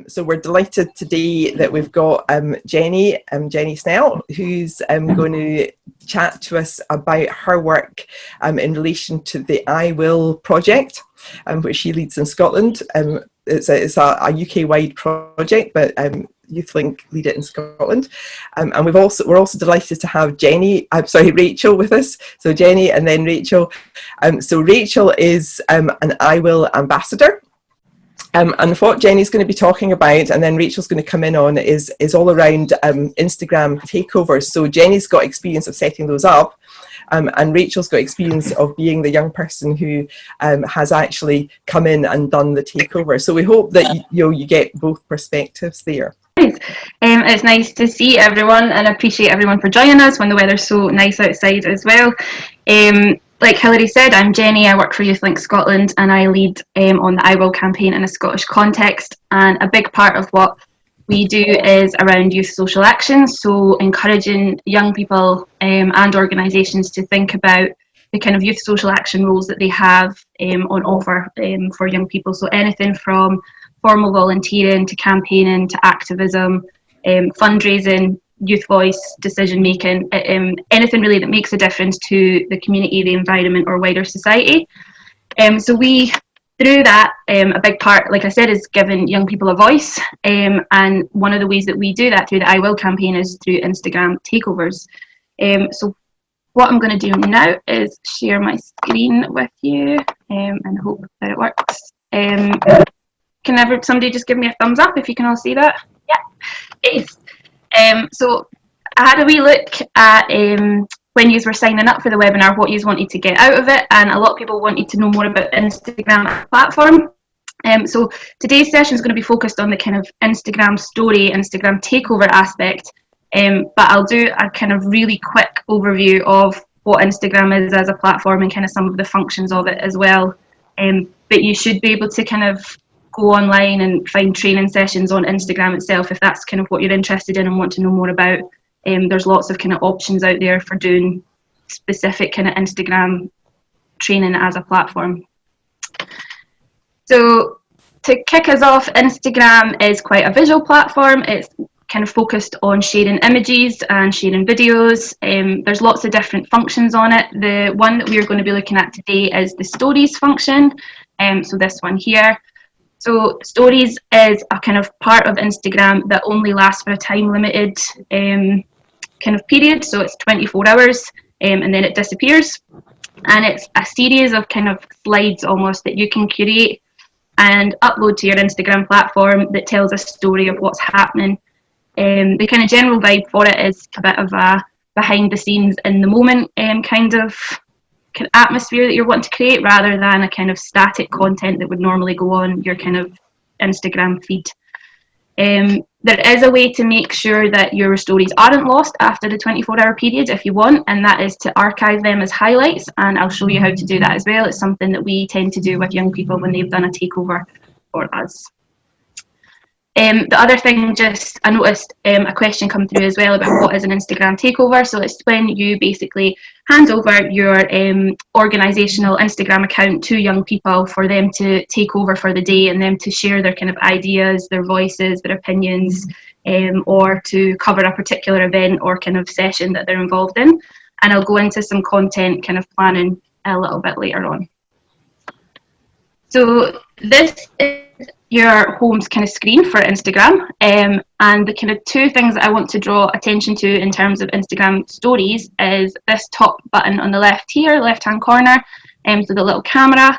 So we're delighted today that we've got Jenny Snell, who's going to chat to us about her work in relation to the I Will project, which she leads in Scotland. It's a UK-wide project, but YouthLink lead it in Scotland. And we're also delighted to have Rachel with us. So Jenny and then Rachel. So Rachel is an I Will ambassador. And what Jenny's going to be talking about, and then Rachel's going to come in on, is all around Instagram takeovers. So Jenny's got experience of setting those up, and Rachel's got experience of being the young person who has actually come in and done the takeover. So we hope that you get both perspectives there. It's nice to see everyone, and I appreciate everyone for joining us when the weather's so nice outside as well. Like Hilary said, I'm Jenny. I work for YouthLink Scotland, and I lead on the I Will campaign in a Scottish context. And a big part of what we do is around youth social action, so encouraging young people and organisations to think about the kind of youth social action roles that they have on offer for young people. So anything from formal volunteering to campaigning to activism, fundraising, youth voice, decision making, anything really that makes a difference to the community, the environment, or wider society. So we, through that, a big part, like I said, is giving young people a voice. And one of the ways that we do that through the I Will campaign is through Instagram takeovers. So what I'm going to do now is share my screen with you and hope that it works. Can somebody just give me a thumbs up if you can all see that? Yeah, it is. So I had a wee look at when you were signing up for the webinar, what you wanted to get out of it, and a lot of people wanted to know more about Instagram platform. So today's session is going to be focused on the kind of Instagram story, Instagram takeover aspect, but I'll do a kind of really quick overview of what Instagram is as a platform and kind of some of the functions of it as well. But you should be able to kind of go online and find training sessions on Instagram itself if that's kind of what you're interested in and want to know more about. There's lots of kind of options out there for doing specific kind of Instagram training as a platform. So to kick us off, Instagram is quite a visual platform. It's kind of focused on sharing images and sharing videos. There's lots of different functions on it. The one that we're going to be looking at today is the stories function. So this one here. So stories is a kind of part of Instagram that only lasts for a time limited kind of period. So it's 24 hours and then it disappears. And it's a series of kind of slides almost that you can create and upload to your Instagram platform that tells a story of what's happening. The kind of general vibe for it is a bit of a behind the scenes in the moment kind of atmosphere that you're wanting to create, rather than a kind of static content that would normally go on your kind of Instagram feed. There is a way to make sure that your stories aren't lost after the 24-hour period if you want, and that is to archive them as highlights, and I'll show you how to do that as well. It's something that we tend to do with young people when they've done a takeover for us. The other thing, just I noticed a question come through as well about what is an Instagram takeover. So it's when you basically hand over your organisational Instagram account to young people for them to take over for the day and them to share their kind of ideas, their voices, their opinions, or to cover a particular event or kind of session that they're involved in. And I'll go into some content kind of planning a little bit later on. So this is your home's kind of screen for Instagram, and the kind of two things that I want to draw attention to in terms of Instagram stories is this top button on the left here, left hand corner, so the little camera.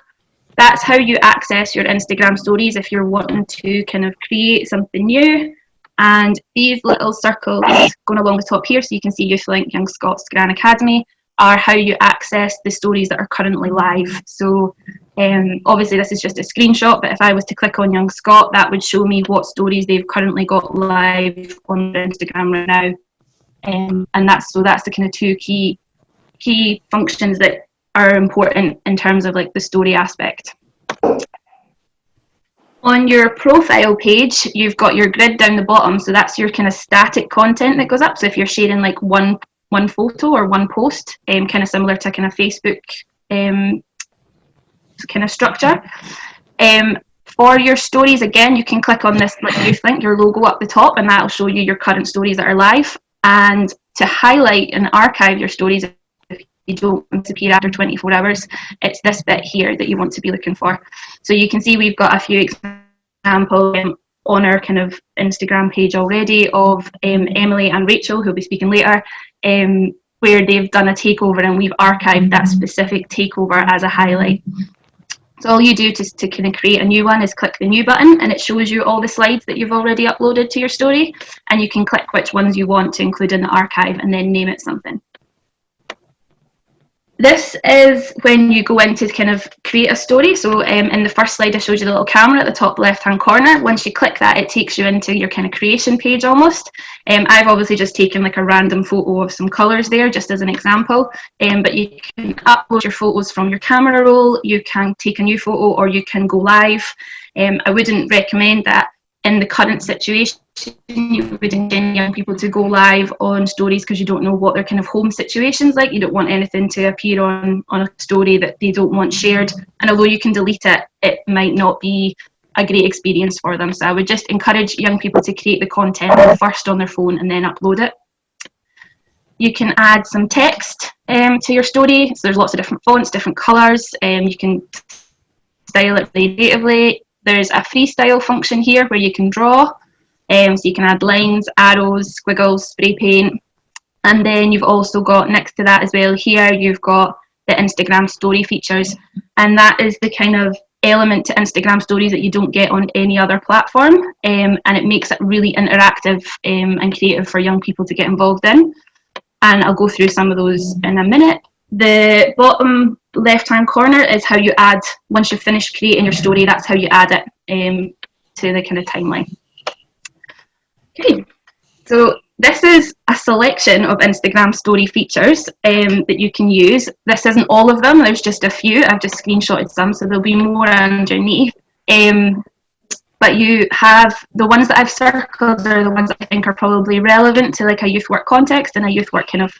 That's how you access your Instagram stories if you're wanting to kind of create something new. And these little circles going along the top here, so you can see YouthLink, Young Scots, Gran Academy, are how you access the stories that are currently live. So obviously this is just a screenshot, but if I was to click on Young Scot, that would show me what stories they've currently got live on their Instagram right now. And that's the kind of two key functions that are important in terms of like the story aspect. On your profile page, you've got your grid down the bottom, so that's your kind of static content that goes up. So if you're sharing like one photo or one post, kind of similar to kind of Facebook kind of structure. For your stories, again, you can click on this youth link, your logo up the top, and that'll show you your current stories that are live. And to highlight and archive your stories, if you don't want to appear after 24 hours, it's this bit here that you want to be looking for. So you can see we've got a few examples on our kind of Instagram page already of Emily and Rachel, who'll be speaking later, where they've done a takeover and we've archived that specific takeover as a highlight. So all you do to kind of create a new one is click the new button, and it shows you all the slides that you've already uploaded to your story, and you can click which ones you want to include in the archive and then name it something. This is when you go in to kind of create a story. So in the first slide I showed you the little camera at the top left hand corner. Once you click that, it takes you into your kind of creation page almost. I've obviously just taken like a random photo of some colours there just as an example, but you can upload your photos from your camera roll, you can take a new photo, or you can go live. I wouldn't recommend that in the current situation. You wouldn't get young people to go live on stories because you don't know what their kind of home situation's like. You don't want anything to appear on a story that they don't want shared, and although you can delete it, it might not be a great experience for them. So I would just encourage young people to create the content first on their phone and then upload it. You can add some text to your story. So there's lots of different fonts, different colours. You can style it really creatively. There's a freestyle function here where you can draw. So you can add lines, arrows, squiggles, spray paint. And then you've also got next to that as well here, you've got the Instagram story features. And that is the kind of element to Instagram stories that you don't get on any other platform. And it makes it really interactive and creative for young people to get involved in. And I'll go through some of those in a minute. The bottom left-hand corner is how you add, once you've finished creating your story, that's how you add it to the kind of timeline. Okay, so this is a selection of Instagram story features that you can use. This isn't all of them, there's just a few. I've just screenshotted some, so there'll be more underneath. But you have the ones that I've circled are the ones that I think are probably relevant to like a youth work context and a youth work kind of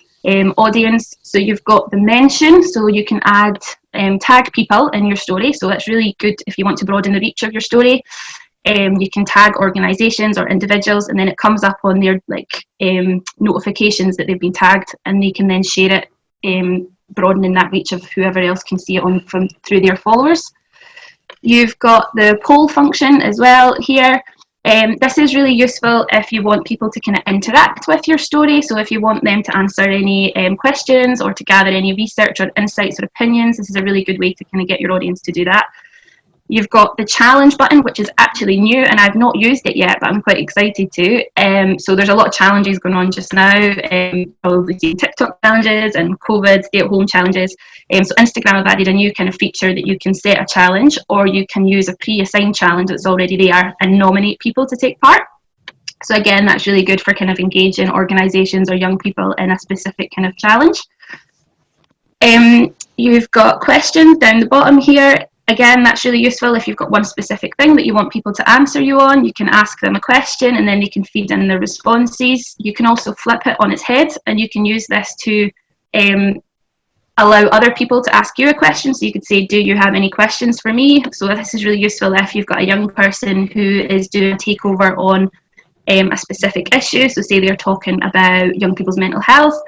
audience. So you've got the mention, so you can add tag people in your story. So that's really good if you want to broaden the reach of your story. You can tag organisations or individuals, and then it comes up on their notifications that they've been tagged, and they can then share it, broadening that reach of whoever else can see it through their followers. You've got the poll function as well here. This is really useful if you want people to kind of interact with your story. So if you want them to answer any questions or to gather any research or insights or opinions, this is a really good way to kind of get your audience to do that. You've got the challenge button, which is actually new, and I've not used it yet, but I'm quite excited to. So there's a lot of challenges going on just now, probably seeing TikTok challenges and COVID stay-at-home challenges. So Instagram have added a new kind of feature that you can set a challenge, or you can use a pre-assigned challenge that's already there and nominate people to take part. So again, that's really good for kind of engaging organisations or young people in a specific kind of challenge. You've got questions down the bottom here. Again, that's really useful if you've got one specific thing that you want people to answer you on. You can ask them a question and then they can feed in their responses. You can also flip it on its head, and you can use this to allow other people to ask you a question. So you could say, do you have any questions for me? So this is really useful if you've got a young person who is doing a takeover on a specific issue. So say they're talking about young people's mental health,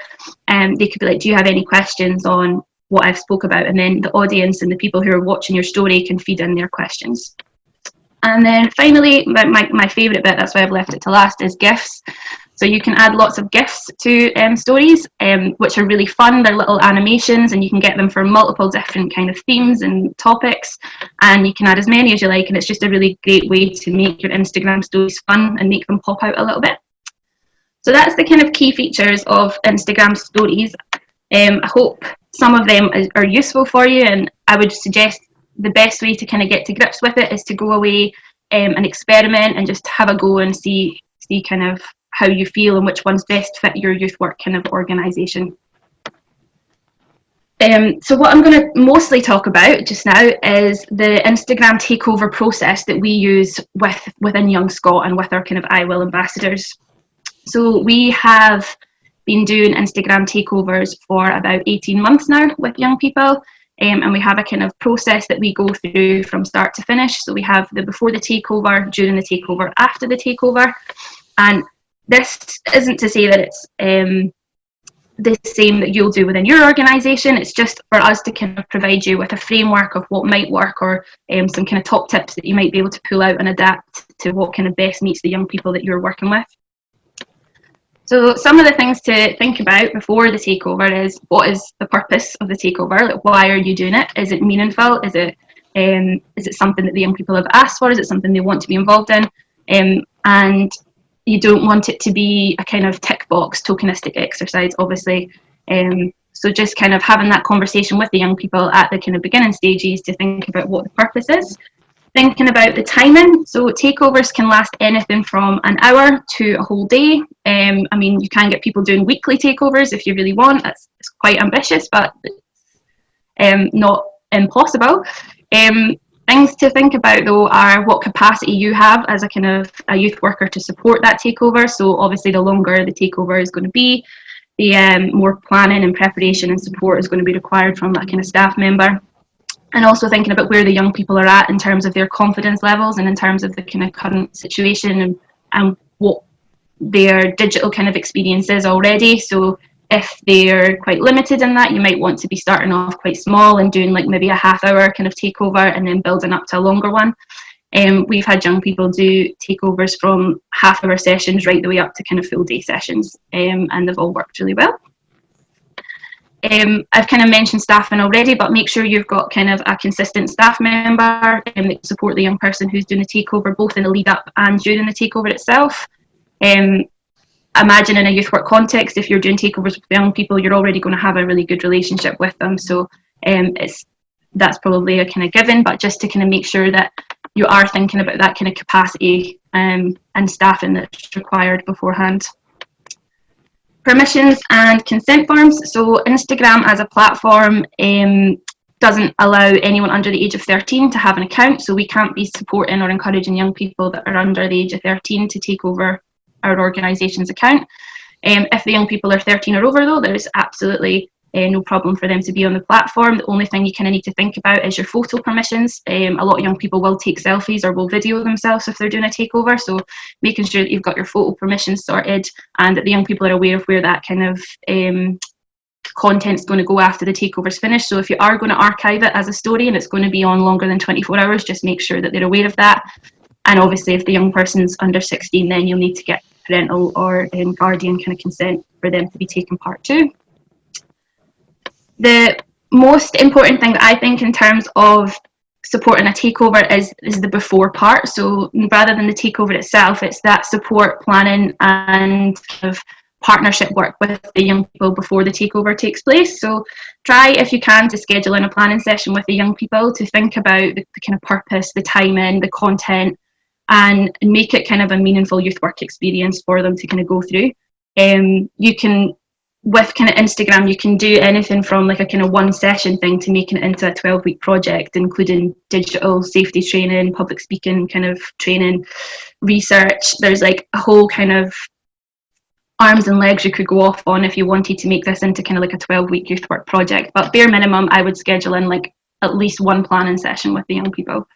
and they could be like, do you have any questions on what I've spoke about? And then the audience and the people who are watching your story can feed in their questions. And then finally, my favourite bit, that's why I've left it to last, is GIFs. So you can add lots of GIFs to stories, which are really fun. They're little animations, and you can get them for multiple different kind of themes and topics, and you can add as many as you like, and it's just a really great way to make your Instagram stories fun and make them pop out a little bit. So that's the kind of key features of Instagram stories. I hope some of them are useful for you, and I would suggest the best way to kind of get to grips with it is to go away and experiment and just have a go and see kind of how you feel and which ones best fit your youth work kind of organisation. So what I'm going to mostly talk about just now is the Instagram takeover process that we use within Young Scot and with our kind of I Will ambassadors. So we have been doing Instagram takeovers for about 18 months now with young people. And we have a kind of process that we go through from start to finish. So we have the before the takeover, during the takeover, after the takeover. And this isn't to say that it's the same that you'll do within your organisation. It's just for us to kind of provide you with a framework of what might work, or some kind of top tips that you might be able to pull out and adapt to what kind of best meets the young people that you're working with. So some of the things to think about before the takeover is, what is the purpose of the takeover? Like, why are you doing it? Is it meaningful? Is it something that the young people have asked for? Is it something they want to be involved in? And you don't want it to be a kind of tick box tokenistic exercise, obviously. So just kind of having that conversation with the young people at the kind of beginning stages to think about what the purpose is. Thinking about the timing, so takeovers can last anything from an hour to a whole day. I mean, you can get people doing weekly takeovers if you really want. It's quite ambitious, but not impossible. Things to think about though are what capacity you have as a kind of a youth worker to support that takeover. So obviously the longer the takeover is going to be, the more planning and preparation and support is going to be required from that kind of staff member. And also thinking about where the young people are at in terms of their confidence levels and in terms of the kind of current situation and what their digital kind of experience is already. So if they're quite limited in that, you might want to be starting off quite small and doing like maybe a half-hour kind of takeover and then building up to a longer one. We've had young people do takeovers from half-hour sessions right the way up to kind of full-day sessions, and they've all worked really well. I've kind of mentioned staffing already, but make sure you've got kind of a consistent staff member that support the young person who's doing the takeover, both in the lead up and during the takeover itself. Imagine in a youth work context, if you're doing takeovers with young people, you're already going to have a really good relationship with them. So that's probably a kind of given, but just to kind of make sure that you are thinking about that kind of capacity and staffing that's required beforehand. Permissions and consent forms. So Instagram as a platform doesn't allow anyone under the age of 13 to have an account, so we can't be supporting or encouraging young people that are under the age of 13 to take over our organisation's account. If the young people are 13 or over though, there is absolutely no problem for them to be on the platform. The only thing you kind of need to think about is your photo permissions. A lot of young people will take selfies or will video themselves if they're doing a takeover, so making sure that you've got your photo permissions sorted and that the young people are aware of where that kind of content's going to go after the takeover's finished. So if you are going to archive it as a story and it's going to be on longer than 24 hours, just make sure that they're aware of that. And obviously if the young person's under 16, then you'll need to get parental or guardian kind of consent for them to be taking part too. The most important thing that I think in terms of supporting a takeover is the before part. So rather than the takeover itself, it's that support, planning and kind of partnership work with the young people before the takeover takes place. So try, if you can, to schedule in a planning session with the young people to think about the kind of purpose, the timing, the content, and make it kind of a meaningful youth work experience for them to kind of go through. You can, with kind of Instagram, you can do anything from like a kind of one session thing to making it into a 12-week project, including digital safety training, public speaking kind of training, research. There's like a whole kind of arms and legs you could go off on if you wanted to make this into kind of like a 12-week youth work project. But bare minimum, I would schedule in like at least one planning session with the young people.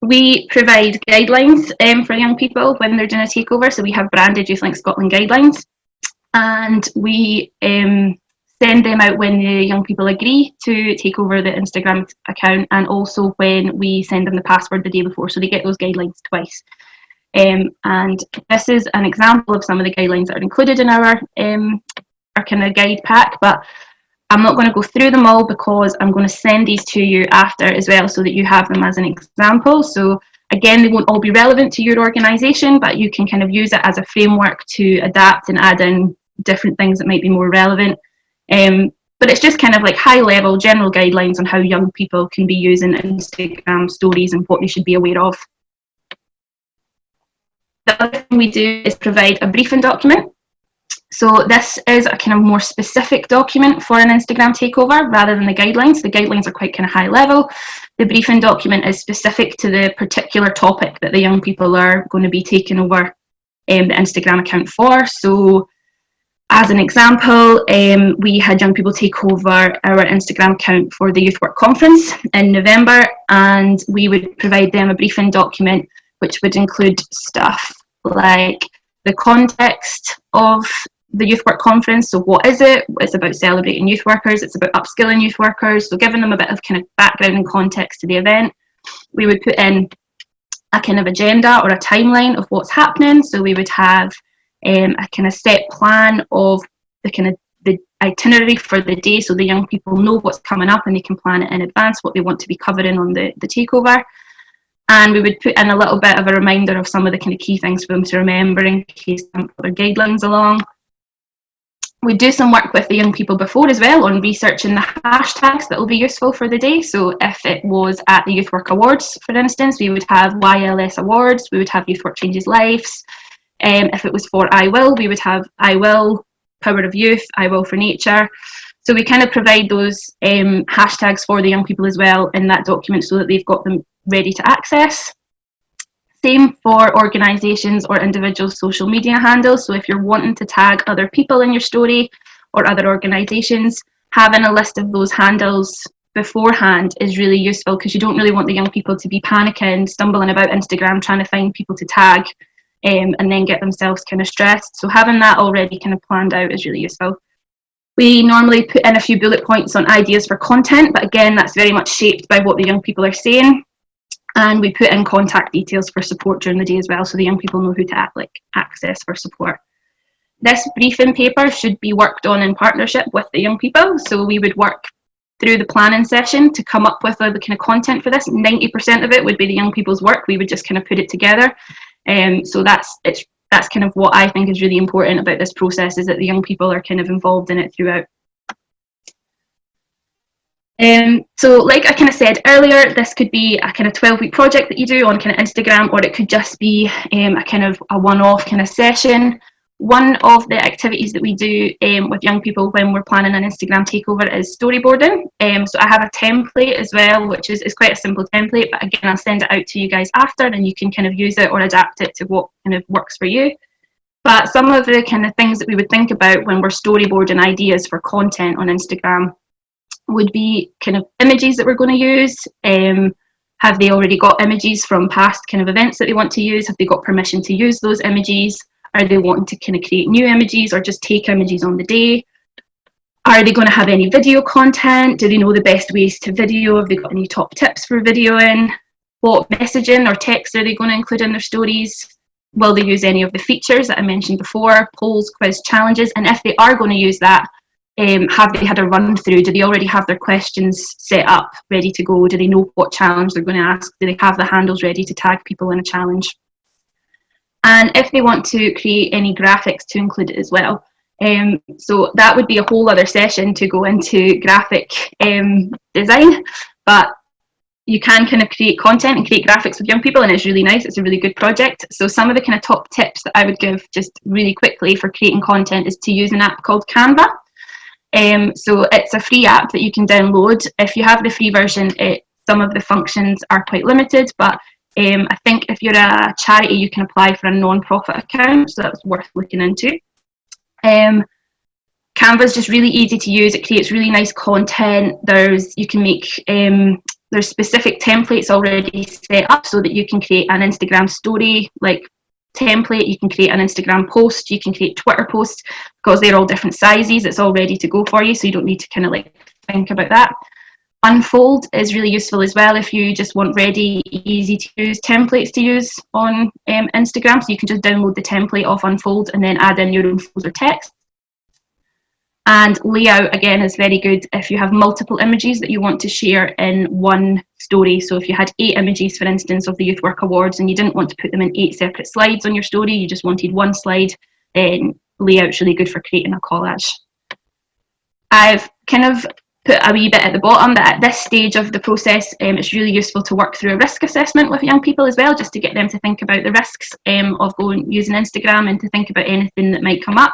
We provide guidelines for young people when they're doing a takeover. So we have branded Youth Link Scotland guidelines. And we send them out when the young people agree to take over the Instagram account, and also when we send them the password the day before, so they get those guidelines twice. And this is an example of some of the guidelines that are included in our kind of guide pack, but I'm not going to go through them all because I'm going to send these to you after as well so that you have them as an example. So again, they won't all be relevant to your organisation, but you can kind of use it as a framework to adapt and add in different things that might be more relevant. But it's just kind of like high level general guidelines on how young people can be using Instagram stories and what they should be aware of. The other thing we do is provide a briefing document. So this is a kind of more specific document for an Instagram takeover rather than the guidelines. The guidelines are quite kind of high level. The briefing document is specific to the particular topic that the young people are going to be taking over the Instagram account for. So As an example, we had young people take over our Instagram account for the Youth Work Conference in November, and we would provide them a briefing document which would include stuff like the context of the Youth Work Conference. So what is it? It's about celebrating youth workers. It's about upskilling youth workers. So giving them a bit of kind of background and context to the event. We would put in a kind of agenda or a timeline of what's happening. So we would have a kind of set plan of the itinerary for the day, so the young people know what's coming up and they can plan it in advance, what they want to be covering on the takeover. And we would put in a little bit of a reminder of some of the kind of key things for them to remember in case some other guidelines along. We do some work with the young people before as well on researching the hashtags that will be useful for the day. So if it was at the Youth Work Awards, for instance, we would have YLS Awards, we would have Youth Work Changes Lives. If it was for I Will, we would have I Will, Power of Youth, I Will for Nature. So we kind of provide those hashtags for the young people as well in that document so that they've got them ready to access. Same for organisations or individuals' social media handles. So if you're wanting to tag other people in your story or other organisations, having a list of those handles beforehand is really useful because you don't really want the young people to be panicking, stumbling about Instagram, trying to find people to tag and then get themselves kind of stressed. So having that already kind of planned out is really useful. We normally put in a few bullet points on ideas for content, but again, that's very much shaped by what the young people are saying. And we put in contact details for support during the day as well, so the young people know who to access for support. This briefing paper should be worked on in partnership with the young people. So we would work through the planning session to come up with the kind of content for this. 90% of it would be the young people's work. We would just kind of put it together. So that's kind of what I think is really important about this process, is that the young people are kind of involved in it throughout. So like I kind of said earlier, this could be a kind of 12-week project that you do on kind of Instagram, or it could just be a kind of a one-off kind of session. One of the activities that we do with young people when we're planning an Instagram takeover is storyboarding. So I have a template as well, which is quite a simple template, but again, I'll send it out to you guys after and you can kind of use it or adapt it to what kind of works for you. But some of the kind of things that we would think about when we're storyboarding ideas for content on Instagram would be kind of images that we're going to use. Have they already got images from past kind of events that they want to use? Have they got permission to use those images? Are they wanting to kind of create new images or just take images on the day? Are they going to have any video content? Do they know the best ways to video? Have they got any top tips for videoing? What messaging or text are they going to include in their stories? Will they use any of the features that I mentioned before, polls, quiz, challenges? And if they are going to use that, have they had a run through? Do they already have their questions set up, ready to go? Do they know what challenge they're going to ask? Do they have the handles ready to tag people in a challenge? And if they want to create any graphics to include it as well. So that would be a whole other session to go into graphic design, but you can kind of create content and create graphics with young people, and it's really nice. It's a really good project. So some of the kind of top tips that I would give just really quickly for creating content is to use an app called Canva. So it's a free app that you can download. If you have the free version, some of the functions are quite limited, but I think if you're a charity, you can apply for a non-profit account, so that's worth looking into. Canva is just really easy to use. It creates really nice content. You can make there's specific templates already set up so that you can create an Instagram story like template, you can create an Instagram post, you can create Twitter posts, because they're all different sizes. It's all ready to go for you, so you don't need to kind of like think about that. Unfold is really useful as well if you just want ready, easy to use templates to use on Instagram. So you can just download the template off Unfold and then add in your own folder text. And layout, again, is very good if you have multiple images that you want to share in one story. So if you had 8 images, for instance, of the Youth Work Awards and you didn't want to put them in 8 separate slides on your story, you just wanted one slide, then layout's really good for creating a collage. I've kind of put a wee bit at the bottom that at this stage of the process, it's really useful to work through a risk assessment with young people as well, just to get them to think about the risks of using Instagram and to think about anything that might come up.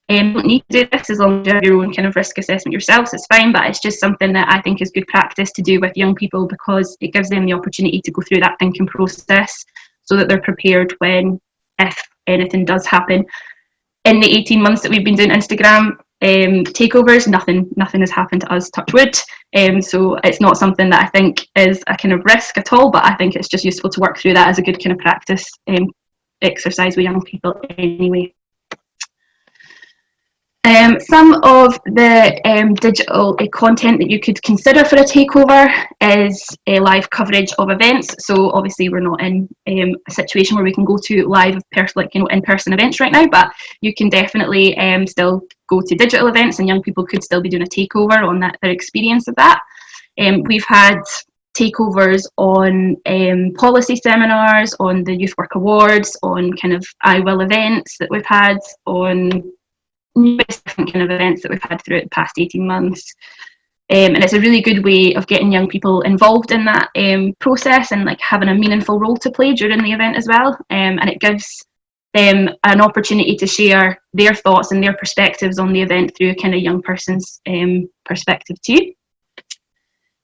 You don't need to do this as long as you have your own kind of risk assessment yourselves, it's fine, but it's just something that I think is good practice to do with young people, because it gives them the opportunity to go through that thinking process so that they're prepared if anything does happen. in the 18 months that we've been doing Instagram takeovers, nothing has happened to us, touch wood. So it's not something that I think is a kind of risk at all, but I think it's just useful to work through that as a good kind of practice exercise with young people anyway. Some of the digital content that you could consider for a takeover is live coverage of events. So obviously we're not in a situation where we can go to live in-person events right now, but you can definitely still go to digital events, and young people could still be doing a takeover on their experience of that. We've had takeovers on policy seminars, on the Youth Work Awards, on kind of I Will events that we've had, on numerous different kind of events that we've had throughout the past 18 months. And it's a really good way of getting young people involved in that process and like having a meaningful role to play during the event as well. And it gives them an opportunity to share their thoughts and their perspectives on the event through a kind of young person's perspective too.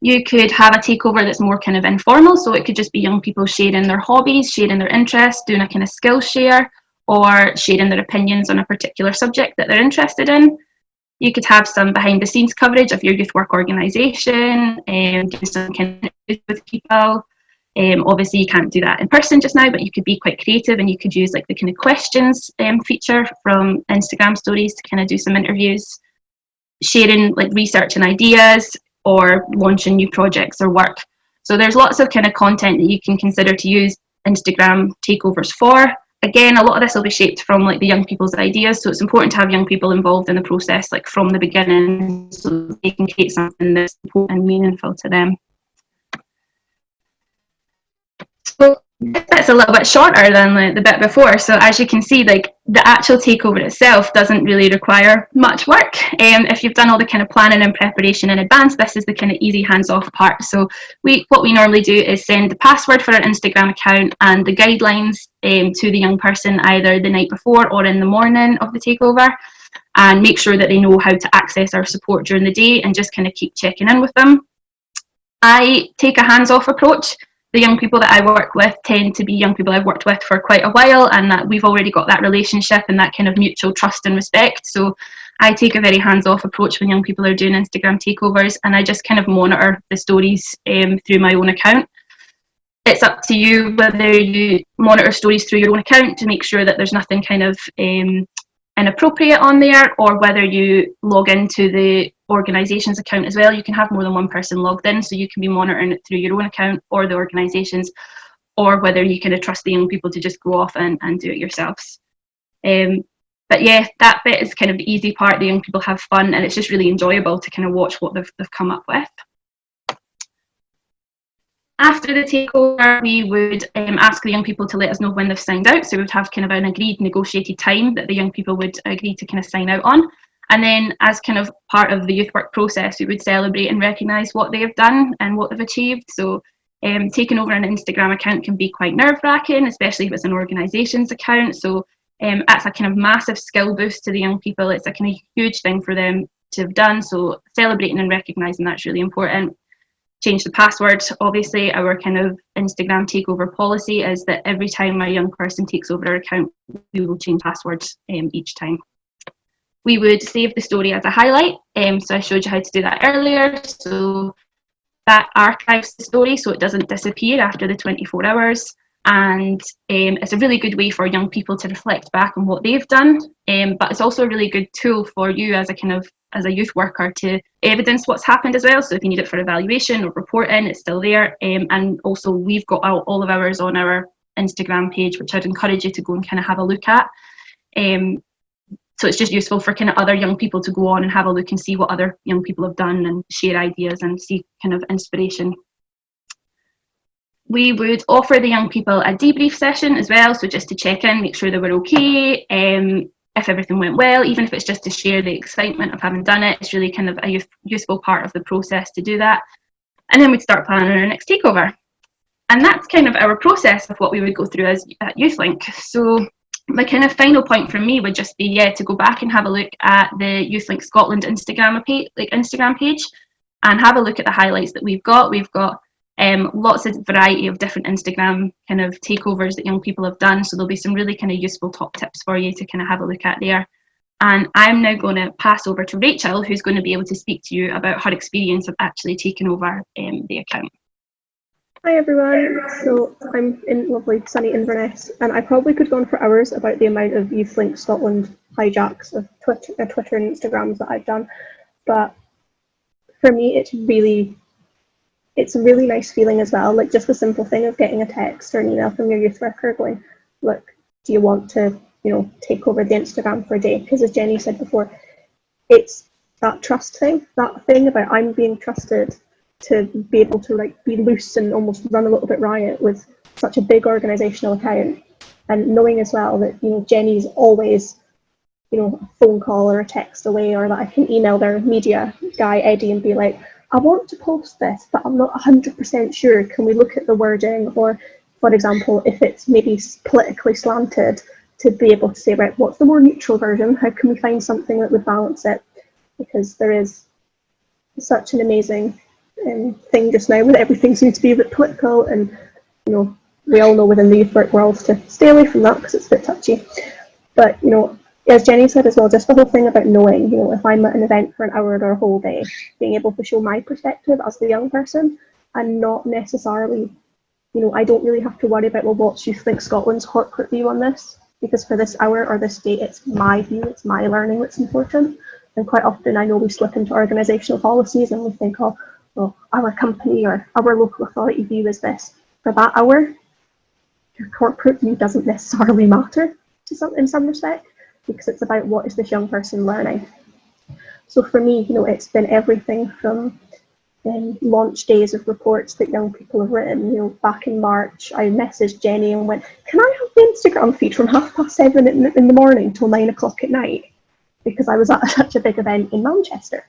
You could have a takeover that's more kind of informal, so it could just be young people sharing their hobbies, sharing their interests, doing a kind of skills share, or sharing their opinions on a particular subject that they're interested in. You could have some behind the scenes coverage of your youth work organisation, doing some kind of interviews with people. Obviously you can't do that in person just now, but you could be quite creative and you could use like the kind of questions feature from Instagram stories to kind of do some interviews, sharing like research and ideas, or launching new projects or work. So there's lots of kind of content that you can consider to use Instagram takeovers for. Again, a lot of this will be shaped from like the young people's ideas, so it's important to have young people involved in the process like from the beginning so they can create something that's important and meaningful to them. So that's a little bit shorter than the bit before. So as you can see, like the actual takeover itself doesn't really require much work. If you've done all the kind of planning and preparation in advance, this is the kind of easy hands-off part. So what we normally do is send the password for our Instagram account and the guidelines to the young person either the night before or in the morning of the takeover, and make sure that they know how to access our support during the day and just kind of keep checking in with them. I take a hands-off approach. The young people that I work with tend to be young people I've worked with for quite a while, and that we've already got that relationship and that kind of mutual trust and respect. So I take a very hands-off approach when young people are doing Instagram takeovers, and I just kind of monitor the stories through my own account. It's up to you whether you monitor stories through your own account to make sure that there's nothing kind of inappropriate on there, or whether you log into the organisation's account as well. You can have more than one person logged in, so you can be monitoring it through your own account or the organisation's, or whether you kind of trust the young people to just go off and do it yourselves. But yeah, that bit is kind of the easy part. The young people have fun, and it's just really enjoyable to kind of watch what they've come up with. After the takeover, we would ask the young people to let us know when they've signed out. So we would have kind of an agreed negotiated time that the young people would agree to kind of sign out on. And then as kind of part of the youth work process, we would celebrate and recognise what they have done and what they've achieved. So taking over an Instagram account can be quite nerve-wracking, especially if it's an organisation's account. So that's a kind of massive skill boost to the young people. It's a kind of huge thing for them to have done. So celebrating and recognising that's really important. Change the password. Obviously, our kind of Instagram takeover policy is that every time a young person takes over our account, we will change passwords each time. We would save the story as a highlight. So I showed you how to do that earlier. So that archives the story so it doesn't disappear after the 24 hours. And it's a really good way for young people to reflect back on what they've done. But it's also a really good tool for you as a youth worker to evidence what's happened as well. So if you need it for evaluation or reporting, it's still there. And also we've got all of ours on our Instagram page, which I'd encourage you to go and kind of have a look at. So it's just useful for kind of other young people to go on and have a look and see what other young people have done and share ideas and see kind of inspiration. We would offer the young people a debrief session as well, so just to check in, make sure they were okay, if everything went well, even if it's just to share the excitement of having done it. It's really kind of a useful part of the process to do that. And then we'd start planning our next takeover. And that's kind of our process of what we would go through as at YouthLink. So my kind of final point from me would just be, to go back and have a look at the YouthLink Scotland Instagram page and have a look at the highlights that we've got. We've got Lots of variety of different Instagram kind of takeovers that young people have done. So there'll be some really kind of useful top tips for you to kind of have a look at there. And I'm now going to pass over to Rachel, who's going to be able to speak to you about her experience of actually taking over the account. Hi everyone, so I'm in lovely sunny Inverness, and I probably could go on for hours about the amount of YouthLink Scotland hijacks of Twitter and Instagrams that I've done, but for me it's a really nice feeling as well, like just the simple thing of getting a text or an email from your youth worker going, look, do you want to, take over the Instagram for a day? Because as Jenny said before, it's that trust thing, that thing about I'm being trusted to be able to be loose and almost run a little bit riot with such a big organisational account, and knowing as well that Jenny's always a phone call or a text away, or that I can email their media guy Eddie and be like, I want to post this but I'm not 100% sure, can we look at the wording, or for example if it's maybe politically slanted, to be able to say, right, what's the more neutral version, how can we find something that would balance it, because there is such an amazing thing just now with everything seems to be a bit political, and we all know within the youth work world to stay away from that because it's a bit touchy. But as Jenny said as well, just the whole thing about knowing, if I'm at an event for an hour or a whole day, being able to show my perspective as the young person, and not necessarily, I don't really have to worry about, well, what's YouthLink Scotland's corporate view on this, because for this hour or this day it's my view, it's my learning that's important. And quite often I know we slip into organisational policies and we think, oh, well, our company or our local authority view is this. For that hour, your corporate view doesn't necessarily matter in some respect, because it's about what is this young person learning. So for me, it's been everything from launch days of reports that young people have written. Back in March, I messaged Jenny and went, can I have the Instagram feed from 7:30 in the morning till 9 o'clock at night? Because I was at such a big event in Manchester.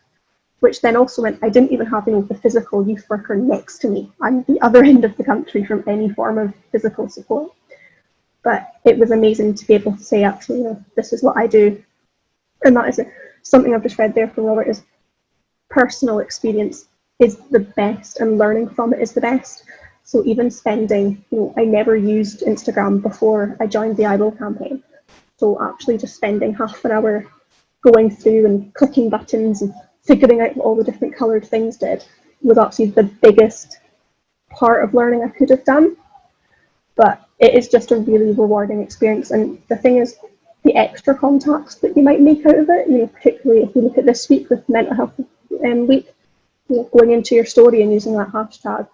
Which then also meant I didn't even have the physical youth worker next to me. I'm the other end of the country from any form of physical support. But it was amazing to be able to say, actually, this is what I do. And that is something I've just read there from Robert, is personal experience is the best and learning from it is the best. So even spending, I never used Instagram before I joined the I Will campaign. So actually just spending half an hour going through and clicking buttons and figuring out what all the different coloured things did was actually the biggest part of learning I could have done. But it is just a really rewarding experience. And the thing is, the extra contacts that you might make out of it, particularly if you look at this week with Mental Health Week, going into your story and using that hashtag,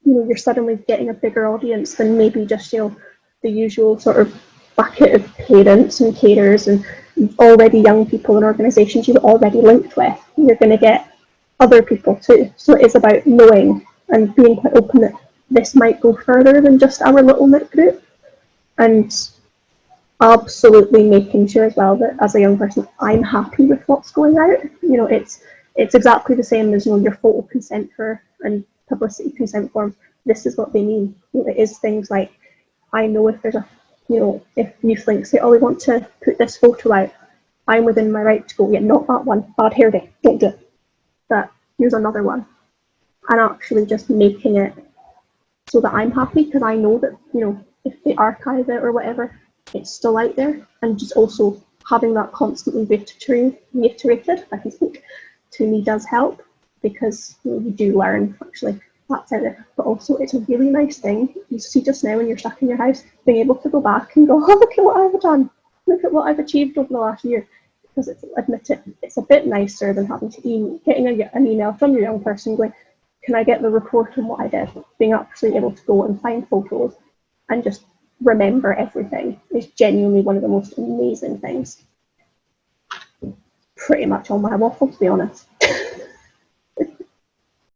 you're suddenly getting a bigger audience than maybe just, the usual sort of bucket of parents and carers and already young people and organisations you've already linked with. You're going to get other people too. So it is about knowing and being quite open that this might go further than just our little knit group, and absolutely making sure as well that as a young person I'm happy with what's going out. It's exactly the same as your photo consent for and publicity consent forms. This is what they mean. It is things like, I know if there's a if YouthLink say, oh, we want to put this photo out, I'm within my right to go, yeah, not that one, bad hair day, don't do it. But here's another one. And actually just making it so that I'm happy, because I know that, if they archive it or whatever, it's still out there. And just also having that constantly reiterated, I can speak, to me does help, because you do learn, actually, that's out there. But also it's a really nice thing, you see just now when you're stuck in your house, being able to go back and go, oh, look at what I've done, look at what I've achieved over the last year. Because it's a bit nicer than having to getting an email from your young person going, can I get the report on what I did? Being actually able to go and find photos and just remember everything is genuinely one of the most amazing things. Pretty much all my waffle, to be honest.